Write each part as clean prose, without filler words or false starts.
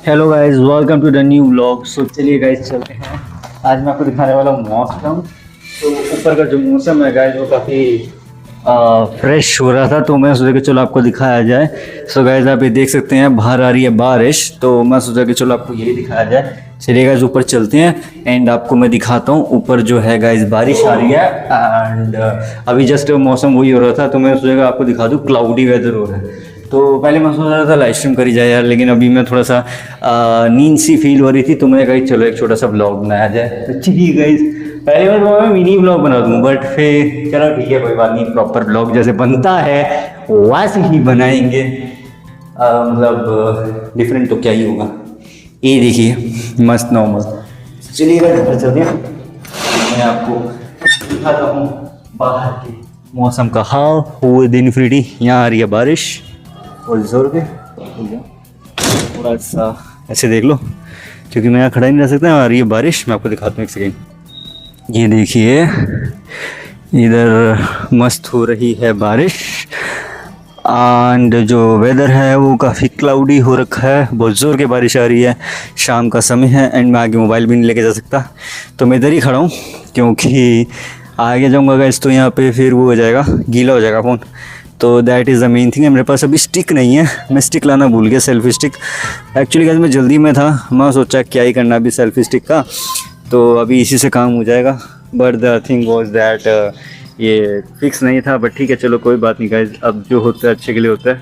Hello guys, welcome to the new vlog. So चलिए guys चलते हैं। आज मैं आपको दिखाने वाला हूँ मौसम। तो ऊपर का जो मौसम है गाइस वो काफ़ी फ्रेश हो रहा था, तो मैं सोचा कि चलो आपको दिखाया जाए। सो गाइस आप ये देख सकते हैं बाहर आ रही है बारिश, तो मैं सोचा कि चलो आपको यही दिखाया जाए। चलिए गाइस ऊपर चलते हैं एंड आपको मैं दिखाता हूँ। ऊपर जो है गाइस बारिश आ रही है एंड अभी जस्ट मौसम वही हो रहा था, तो मैं सोचा आपको दिखा दूँ क्लाउडी वेदर हो रहा है। तो पहले मैं सोच रहा था लाइव स्ट्रीम करी जाए यार, लेकिन अभी मैं थोड़ा सा नींद सी फील हो रही थी, तो मैं कही चलो एक छोटा सा ब्लॉग बनाया जाए। तो चलिए गाइस पहले मैं मिनी ब्लॉग बना दूँ, बट फिर चलो ठीक है कोई बात नहीं, प्रॉपर ब्लॉग जैसे बनता है वैसे ही बनाएंगे। मतलब डिफरेंट तो क्या ही होगा। ये देखिए मस्त नॉर्मल। चलिए घर चलते हैं, मैं आपको दिखाता हूँ बाहर के मौसम का हाल। हुए दिन फ्रीडी, यहाँ आ रही है बारिश और जोर के। थोड़ा सा ऐसे देख लो क्योंकि मैं यहाँ खड़ा ही नहीं रह सकता। आ रही है बारिश, मैं आपको दिखाता हूँ एक सेकेंड। ये देखिए इधर मस्त हो रही है बारिश एंड जो वेदर है वो काफ़ी क्लाउडी हो रखा है, बहुत ज़ोर की बारिश आ रही है। शाम का समय है एंड मैं आगे मोबाइल भी नहीं लेके जा सकता, तो मैं इधर ही खड़ा हूँ क्योंकि आगे जाऊँगा गाइस तो यहाँ पे फिर वो हो जाएगा, गीला हो जाएगा फ़ोन। तो that is the main thing है। मेरे पास अभी स्टिक नहीं है, मैं स्टिक लाना भूल गया, सेल्फी स्टिक। एक्चुअली गाइस मैं जल्दी में था, मैं सोचा क्या ही करना अभी सेल्फी स्टिक का, तो अभी इसी से काम हो जाएगा। But the thing was that ये फिक्स नहीं था, बट ठीक है चलो कोई बात नहीं गाइस, अब जो होता है अच्छे के लिए होता है।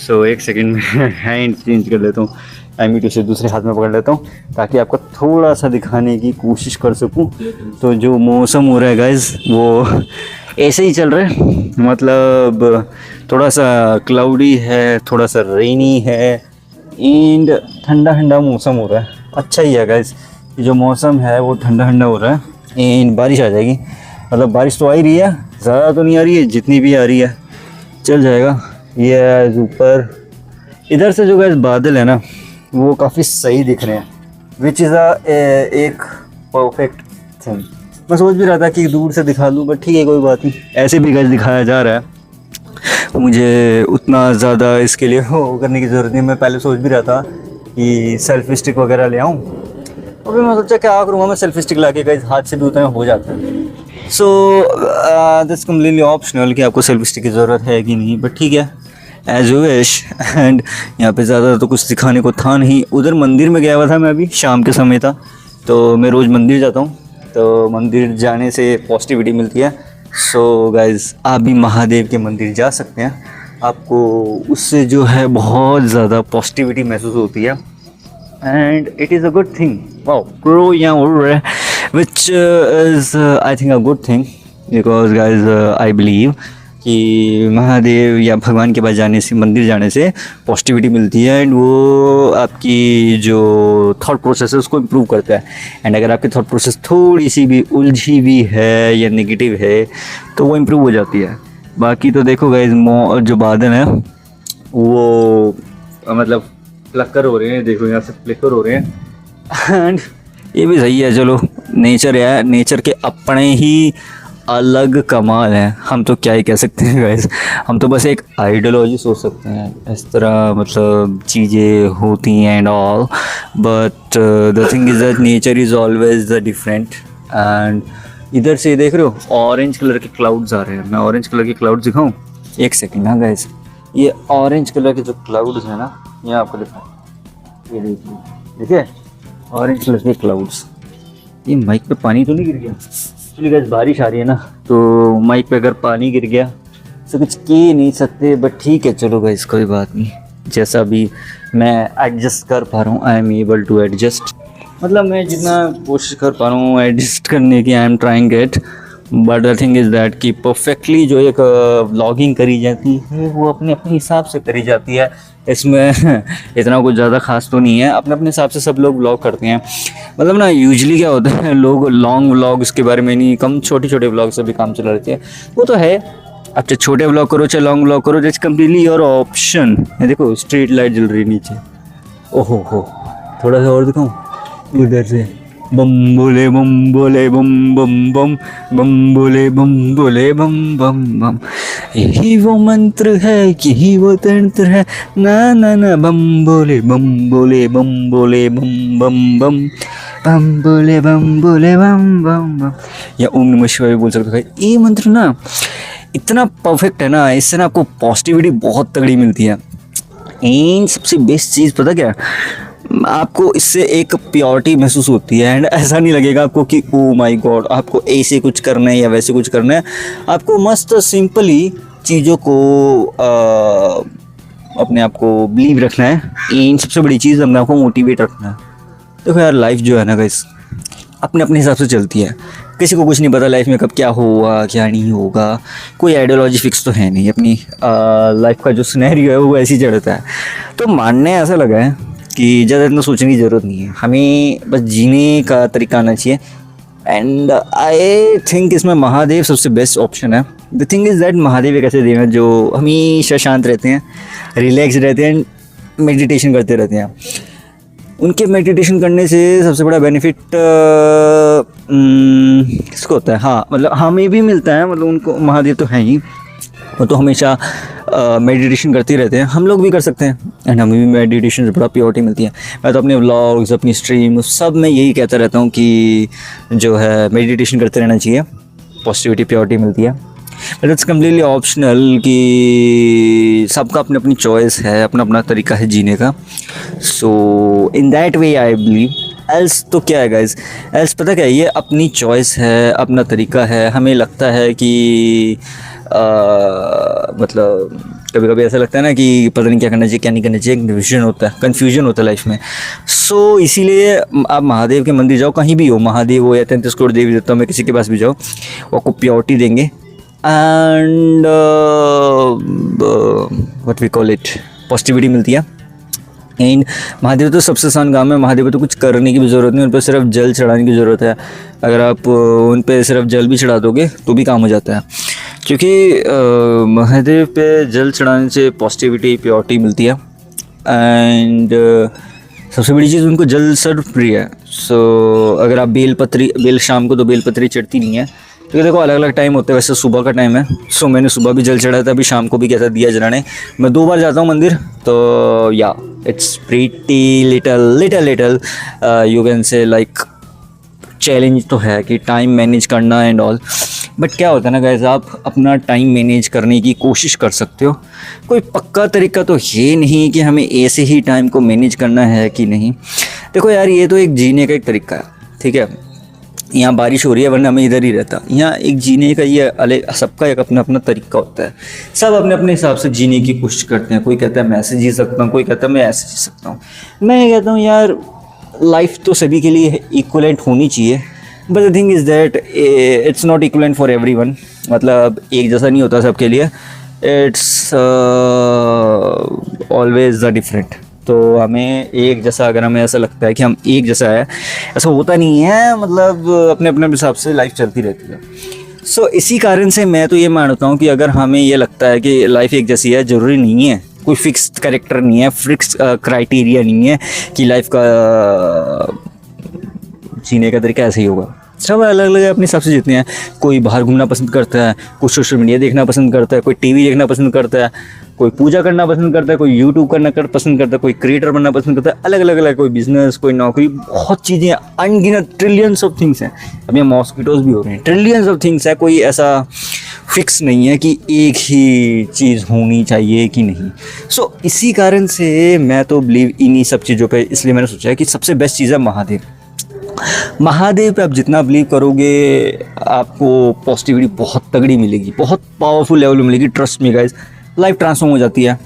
सो एक सेकेंड में हैंड चेंज कर लेता हूँ, एमी2 से दूसरे हाथ में पकड़ लेता हूँ ताकि आपको थोड़ा सा दिखाने की कोशिश कर सकूँ। तो जो मौसम हो रहा है गाइस वो ऐसे ही चल रहा है, मतलब थोड़ा सा क्लाउडी है, थोड़ा सा रेनी है एंड ठंडा ठंडा मौसम हो रहा है। अच्छा ही है गाइस, जो मौसम है वो ठंडा ठंडा हो रहा है एंड बारिश आ जाएगी। मतलब बारिश तो आ ही रही है, ज़्यादा तो नहीं आ रही है, जितनी भी आ रही है चल जाएगा। ये ऊपर इधर से जो गाइस बादल है ना वो काफ़ी सही दिख रहे हैं, विच इज़ एक परफेक्ट थिंग। मैं सोच भी रहा था कि दूर से दिखा लूँ, बट ठीक है कोई बात नहीं, ऐसे भी गाइस दिखाया जा रहा है। मुझे उतना ज़्यादा इसके लिए वो करने की ज़रूरत नहीं। मैं पहले सोच भी रहा था कि सेल्फी स्टिक वगैरह ले आऊँ, और फिर मैं सोचा क्या करूँगा, मैं सेल्फी स्टिक ला के गाइस हाथ से भी उतना हो जाता है। सो दैट्स कम्प्लीटली ऑप्शनल कि आपको सेल्फी स्टिक की ज़रूरत है कि नहीं, बट ठीक है एज यू विश। एंड यहाँ पे ज़्यादा तो कुछ दिखाने को था नहीं। उधर मंदिर में गया हुआ था मैं, अभी शाम के समय था, तो मैं रोज़ मंदिर जाता हूँ, तो मंदिर जाने से पॉजिटिविटी मिलती है। सो गाइज़ आप भी महादेव के मंदिर जा सकते हैं, आपको उससे जो है बहुत ज़्यादा पॉजिटिविटी महसूस होती है and it is a good thing. Wow grow यहाँ उड़ रहा है, which is I think a good thing because guys I believe कि महादेव या भगवान के पास जाने से, मंदिर जाने से पॉजिटिविटी मिलती है एंड वो आपकी जो थॉट प्रोसेस है उसको इम्प्रूव करता है। एंड अगर आपकी थॉट प्रोसेस थोड़ी सी भी उलझी भी है या नेगेटिव है तो वो इम्प्रूव हो जाती है। बाकी तो देखो गाइस जो बादल हैं वो मतलब फ्लिकर हो रहे हैं, देखो यहाँ से फ्लिकर हो रहे हैं एंड ये भी सही है। चलो नेचर है, नेचर के अपने ही अलग कमाल है, हम तो क्या ही कह सकते हैं गाइस। हम तो बस एक आइडियोलॉजी सोच सकते हैं, इस तरह मतलब चीज़ें होती हैं and all, but the thing is that nature is always the different. And इधर से देख रहे हो ऑरेंज कलर के क्लाउड्स आ रहे हैं, मैं ऑरेंज कलर के क्लाउड्स दिखाऊँ एक सेकेंड। हाँ गाइस ये ऑरेंज कलर के जो क्लाउड्स हैं ना, ये आपको दिखाऊँ, ये देखिए देखिए ऑरेंज कलर के क्लाउड्स। ये माइक पे पानी तो नहीं गिर गया? एक्चुअली गाइस बारिश आ रही है ना, तो माइक पे अगर पानी गिर गया तो कुछ कह नहीं सकते, बट ठीक है चलो गाइस कोई बात नहीं, जैसा भी मैं एडजस्ट कर पा रहा हूँ I am able to adjust. मतलब मैं जितना कोशिश कर पा रहा हूँ एडजस्ट करने की, आई am trying it. But the thing is that कि परफेक्टली जो एक व्लॉगिंग करी जाती है वो अपने अपने हिसाब से करी जाती है, इसमें इतना कुछ ज़्यादा खास तो नहीं है। अपने अपने हिसाब से सब लोग व्लॉग करते हैं। मतलब ना यूजुअली क्या होता है, लोग लॉन्ग व्लॉग्स के बारे में नहीं, कम छोटे छोटे व्लॉग से भी काम चला लेते हैं, वो तो है। अब चाहे छोटे व्लॉग करो चाहे लॉन्ग व्लॉग करो, दैट्स कम्प्लीटली योर ऑप्शन। ये देखो स्ट्रीट लाइट जल रही नीचे, ओहो हो, थोड़ा सा और दिखाऊँ उधर से, बम बोले बम बोले बम बम बम, बम बोले बम बोले बम बम बम। यही वो मंत्र है, यही वो तंत्र है, ना ना ना बम बोले बम बोले बम बोले बम बम बम बम बोले बम बोले बम बम बम, या ओम नमः शिवाय भी बोल सकते हो भाई। ये मंत्र ना इतना परफेक्ट है ना, इससे ना आपको पॉजिटिविटी बहुत तगड़ी मिलती है। एंड सबसे बेस्ट चीज़ पता क्या, आपको इससे एक प्योरिटी महसूस होती है। एंड ऐसा नहीं लगेगा आपको कि ओ माय गॉड आपको ऐसे कुछ करना है या वैसे कुछ करना है। आपको मस्त सिंपली चीज़ों को अपने आप को बिलीव रखना है। एंड सबसे बड़ी चीज़ अपने आप को मोटिवेट रखना है। देखो यार, लाइफ जो है ना गाइस, अपने अपने हिसाब से चलती है। किसी को कुछ नहीं पता लाइफ में कब क्या होगा क्या नहीं होगा, कोई आइडियोलॉजी फिक्स तो है नहीं। अपनी लाइफ का जो सिनेरियो है वो ऐसे ही चलता है। तो मानने ऐसा लगा है कि ज़्यादा इतना सोचने की ज़रूरत नहीं है, हमें बस जीने का तरीका आना चाहिए। एंड आई थिंक इसमें महादेव सबसे बेस्ट ऑप्शन है। The thing is that Mahadev एक ऐसे देव हैं जो हमेशा शांत रहते हैं, रिलैक्स रहते हैं, मेडिटेशन करते रहते हैं। उनके मेडिटेशन करने से सबसे बड़ा बेनिफिट किसको होता है, हाँ मतलब हमें भी मिलता है। मतलब उनको, महादेव तो हैं ही, वो तो हमेशा मेडिटेशन करते रहते हैं, हम लोग भी कर सकते हैं। एंड हमें भी मेडिटेशन से बड़ा प्योरिटी मिलती है। मैं तो अपने व्लॉग्स, अपनी स्ट्रीम, सब में यही कहता रहता हूँ कि जो है मेडिटेशन करते रहना चाहिए, पॉजिटिविटी प्योरिटी मिलती है। बट इट्स कम्प्लीटली ऑप्शनल कि सबका अपनी अपनी चॉइस है, अपना अपना तरीका है जीने का। So in that way I believe. Else तो क्या है गाइज, एल्स पता क्या है, ये अपनी चॉइस है, अपना तरीका है। हमें लगता है कि मतलब कभी कभी ऐसा लगता है ना कि पता नहीं क्या करना चाहिए क्या नहीं करना चाहिए, कन्फ्यूजन होता है लाइफ में। सो इसीलिए आप महादेव के मंदिर जाओ, कहीं भी हो, महादेव हो या 33 करोड़ देवी देवताओं में किसी के पास भी जाओ, वो आपको प्योरिटी देंगे। And what we call it, positivity मिलती है। एंड महादेव तो सबसे आसान काम है, महादेव तो कुछ करने की भी ज़रूरत नहीं, उन पर सिर्फ जल चढ़ाने की ज़रूरत है। अगर आप उन पर सिर्फ जल भी चढ़ा दोगे तो भी काम हो जाता है, क्योंकि महादेव पे जल चढ़ाने से पॉजिटिविटी प्योरिटी मिलती है। एंड सबसे बड़ी चीज़, उनको जल सर्व प्रिय है। सो अगर आप बेल शाम को तो बेलपत्री चढ़ती नहीं है, क्योंकि देखो अलग अलग टाइम होते हैं। वैसे सुबह का टाइम है, सो मैंने सुबह भी जल चढ़ाया था, अभी शाम को भी कहता दिया जलाने। मैं 2 बार जाता हूँ मंदिर, तो या it's pretty little you can say like challenge तो है कि टाइम मैनेज करना एंड ऑल। बट क्या होता है ना गाइस, आप अपना टाइम मैनेज करने की कोशिश कर सकते हो। कोई पक्का तरीका तो ये नहीं कि हमें ऐसे ही टाइम को मैनेज करना है कि नहीं। देखो यार, ये तो एक जीने का एक तरीका है, ठीक है। यहाँ बारिश हो रही है, वरना मैं इधर ही रहता। यहाँ एक जीने का ये अलग, सबका एक अपना अपना तरीका होता है। सब अपने अपने हिसाब से जीने की कोशिश करते हैं। कोई कहता है मैं ऐसे जी सकता हूँ, कोई कहता है मैं ऐसे जी सकता हूँ। मैं कहता हूँ यार, लाइफ तो सभी के लिए इक्वलेंट होनी चाहिए। But the thing is that it's not equivalent for everyone. मतलब एक जैसा नहीं होता सबके लिए, इट्स ऑलवेज द डिफरेंट। तो हमें एक जैसा, अगर हमें ऐसा लगता है कि हम एक जैसा है, ऐसा होता नहीं है। मतलब अपने अपने हिसाब से लाइफ चलती रहती है। सो इसी कारण से मैं तो ये मानता हूँ कि अगर हमें ये लगता है कि लाइफ एक जैसी है, ज़रूरी नहीं है, कोई फिक्स कैरेक्टर नहीं है, फिक्स क्राइटेरिया नहीं है कि लाइफ का जीने का तरीका ऐसे ही होगा। सब अलग अलग है अपने हिसाब से जीते हैं। कोई बाहर घूमना पसंद करता है, कोई सोशल मीडिया देखना पसंद करता है, कोई टीवी देखना पसंद करता है, कोई पूजा करना पसंद करता है, कोई यूट्यूब करना पसंद करता है, कोई क्रिएटर बनना पसंद करता है। अलग अलग, कोई बिजनेस, कोई नौकरी, बहुत चीज़ें, अनगिनत ट्रिलियंस ऑफ थिंग्स हैं। अब ये मॉस्किटोज भी हो रहे हैं, ट्रिलियंस ऑफ थिंग्स है। कोई ऐसा फिक्स नहीं है कि एक ही चीज़ होनी चाहिए कि नहीं। सो इसी कारण से मैं तो बिलीव इन्हीं सब चीज़ों पे, इसलिए मैंने सोचा है कि सबसे बेस्ट चीज़ है महादेव। महादेव पे आप जितना बिलीव करोगे, आपको पॉजिटिविटी बहुत तगड़ी मिलेगी, बहुत पावरफुल लेवल में मिलेगी। Trust me guys, life transform हो जाती है।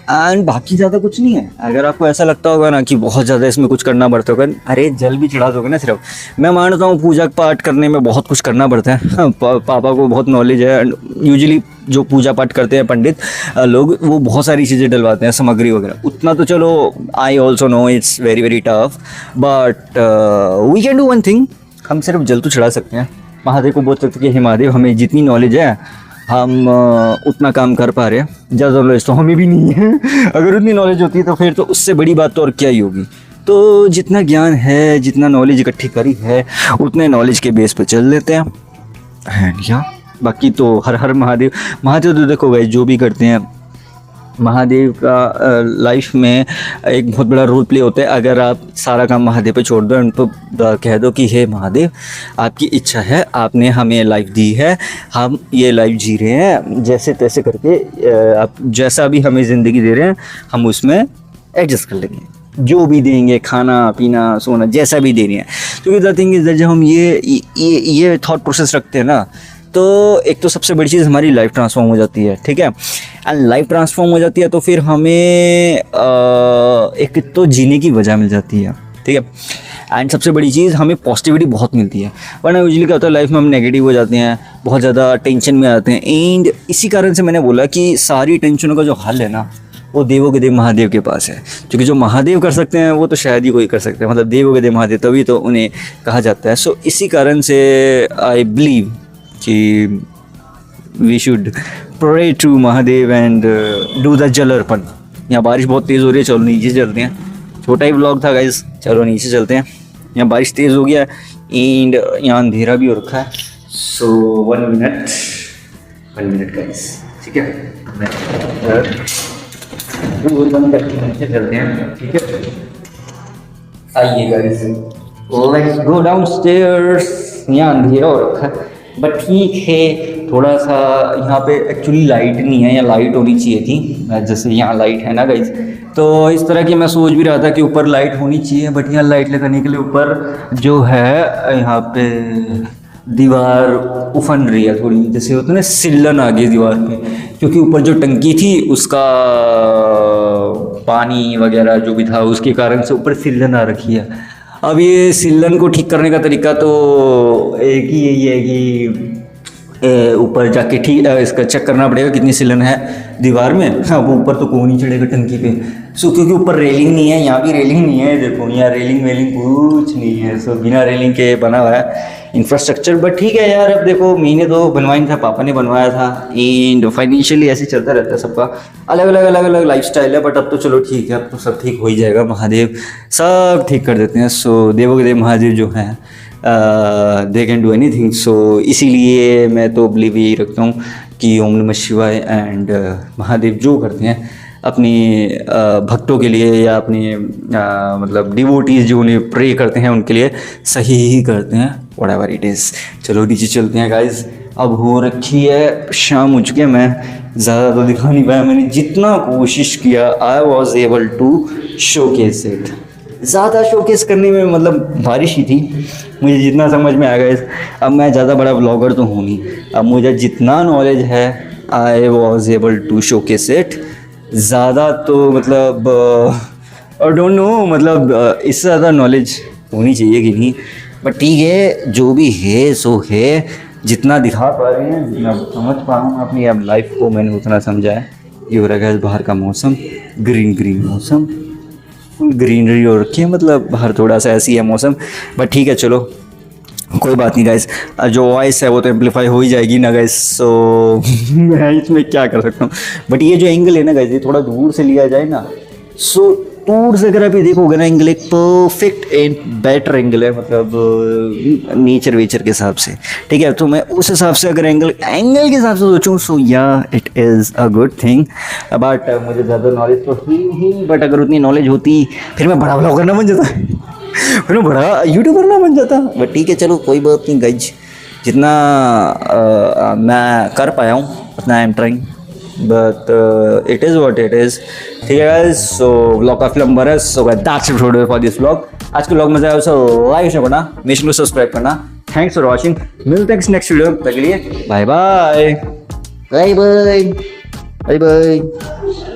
एंड बाकी ज़्यादा कुछ नहीं है। अगर आपको ऐसा लगता होगा ना कि बहुत ज़्यादा इसमें कुछ करना पड़ता होगा, अरे जल भी चढ़ा दोगे ना सिर्फ। मैं मानता हूँ पूजा पाठ करने में बहुत कुछ करना पड़ता है। पापा को बहुत नॉलेज है। यूजुअली जो पूजा पाठ करते हैं पंडित लोग, वो बहुत सारी चीज़ें डलवाते हैं, सामग्री वगैरह। उतना तो चलो, I also know it's very very tough, but we can do one thing. हम सिर्फ जल तो चढ़ा सकते हैं। महादेव को बोल सकते हैं कि हे महादेव, हमें जितनी नॉलेज है हम उतना काम कर पा रहे हैं। ज़्यादा नॉलेज तो हमें भी नहीं है। अगर उतनी नॉलेज होती तो फिर तो उससे बड़ी बात तो और क्या ही होगी। तो जितना ज्ञान है, जितना नॉलेज इकट्ठी करी है, उतने नॉलेज के बेस पर चल लेते हैं। एंड या बाकी तो हर हर महादेव। महादेव तो देखो भाई जो भी करते हैं, महादेव का लाइफ में एक बहुत बड़ा रोल प्ले होता है। अगर आप सारा काम महादेव पे छोड़ दो, उनको कह दो कि हे महादेव, आपकी इच्छा है, आपने हमें लाइफ दी है, हम ये लाइफ जी रहे हैं, जैसे तैसे करके आप जैसा भी हमें ज़िंदगी दे रहे हैं हम उसमें एडजस्ट कर लेंगे, जो भी देंगे, खाना पीना सोना जैसा भी दे रहे हैं। क्योंकि द थिंग इज़ दैट जब हम ये थॉट प्रोसेस रखते हैं ना, तो एक तो सबसे बड़ी चीज़ हमारी लाइफ ट्रांसफॉर्म हो जाती है, ठीक है। एंड लाइफ ट्रांसफॉर्म हो जाती है तो फिर हमें एक तो जीने की वजह मिल जाती है, ठीक है। एंड सबसे बड़ी चीज़ हमें पॉजिटिविटी बहुत मिलती है। वरना यूजुअली क्या होता है, लाइफ में हम नेगेटिव हो जाते हैं, बहुत ज़्यादा टेंशन में आते हैं। एंड इसी कारण से मैंने बोला कि सारी टेंशनों का जो हल है ना, वो देवों के देव महादेव के पास है। क्योंकि जो महादेव कर सकते हैं वो तो शायद ही कोई कर सकते हैं, मतलब देवों के देव महादेव, तभी तो उन्हें कहा जाता है। सो इसी कारण से आई बिलीव कि we should pray to Mahadev and do the jal arpan. यहाँ बारिश बहुत तेज़ हो रही है, चलो नीचे चलते हैं। छोटा ही व्लॉग था गाइस, चलो नीचे चलते हैं। यहाँ बारिश तेज़ हो गया एंड यहाँ अंधेरा भी हो रखा है। सो 1 मिनट गाइस, ठीक है, बंद करके नीचे चलते हैं, ठीक है। आइए गाइस, लेट्स गो डाउनस्टेयर्स। यहाँ अंधेरा हो रखा है बट ठीक है, थोड़ा सा यहाँ पे एक्चुअली लाइट नहीं है, यहाँ लाइट होनी चाहिए थी। जैसे यहाँ लाइट है ना गाइस, तो इस तरह की मैं सोच भी रहा था कि ऊपर लाइट होनी चाहिए, बट यहाँ लाइट लगाने के लिए ऊपर जो है यहाँ पे दीवार उफन रही है थोड़ी, जैसे होता है ना सिल्लन आ गई दीवार पे, क्योंकि ऊपर जो टंकी थी उसका पानी वगैरह जो भी था उसके कारण से ऊपर सिल्लन आ रखी है। अब ये सिल्लन को ठीक करने का तरीका तो एक ही यही है कि ऊपर जाके ठीक इसका चेक करना पड़ेगा कितनी सिल्लन है दीवार में। हाँ, वो ऊपर तो कौन नहीं चढ़ेगा टंकी पे। सो क्योंकि ऊपर रेलिंग नहीं है, यहाँ भी रेलिंग नहीं है, देखो यहाँ रेलिंग वेलिंग कुछ नहीं है। सो बिना रेलिंग के बना हुआ है इंफ्रास्ट्रक्चर। बट ठीक है यार, अब देखो मैंने तो बनवाया था, पापा ने बनवाया था, एंड फाइनेंशियली ऐसे चलता रहता है, सबका अलग अलग लाइफस्टाइल है। बट अब तो चलो ठीक है, अब तो सब ठीक हो ही जाएगा, महादेव सब ठीक कर देते हैं। सो देवों के देव महादेव जो हैं दे कैन डू एनीथिंग। सो इसीलिए मैं तो बिलीव यही रखता हूँ कि ओम नमः शिवाय एंड महादेव जो करते हैं अपने भक्तों के लिए या अपने मतलब डिवोटीज जो उन्हें प्रे करते हैं उनके लिए सही ही करते हैं, व्हाटएवर इट इज़। चलो नीचे चलते हैं गाइस, अब हो रखी है शाम हो चुकी है। मैं ज़्यादा तो दिखा नहीं पाया, मैंने जितना कोशिश किया I was able to showcase it. ज़्यादा शोकेस करने में मतलब बारिश ही थी, मुझे जितना समझ में आ गया। अब मैं ज़्यादा बड़ा ब्लॉगर तो हूँ नहीं, अब मुझे जितना नॉलेज है I was able to showcase it. ज़्यादा तो मतलब और डोंट नो मतलब इससे ज़्यादा नॉलेज होनी चाहिए कि नहीं, बट ठीक है, जो भी है सो है। जितना दिखा पा रहे हैं, जितना समझ पा रहा हूँ अपनी अब लाइफ को, मैंने उतना समझा है। ये हो रहा है बाहर का मौसम, ग्रीन मौसम, ग्रीनरी हो रखी है, मतलब बाहर थोड़ा सा ऐसी है मौसम। बट ठीक है, चलो कोई बात नहीं गाइस, जो वॉइस है वो तो एम्पलीफाई हो ही जाएगी ना गाइस। सो मैं इसमें क्या कर सकता हूँ। बट ये जो एंगल है ना गाइस, ये थोड़ा दूर से लिया जाए ना, सो दूर से अगर अभी देखोगे ना, एंगल एक परफेक्ट एंड बेटर एंगल है, मतलब नेचर वेचर के हिसाब से, ठीक है। तो मैं उस हिसाब से अगर एंगल के हिसाब से सोचूं, सो या it is a good thing. But मुझे ज़्यादा नॉलेज तो ही, बट अगर उतनी नॉलेज होती फिर मैं बड़ा ब्लॉगर ना बन जाता, फिर मैं बड़ा यूट्यूबर ना बन जाता। बट ठीक है, चलो कोई बात नहीं गाइज, जितना मैं कर पाया हूँ उतना I am trying, but it is what it is, ठीक है गाइज। सो व्लॉग काफी लंबा है, so that's it for this vlog. आज के व्लॉग मजा आया तो लाइक शेयर करना, मेक को सब्सक्राइब करना। थैंक्स फॉर वॉचिंग, मिलते हैं नेक्स्ट वीडियो, तक के लिए bye bye bye bye bye bye.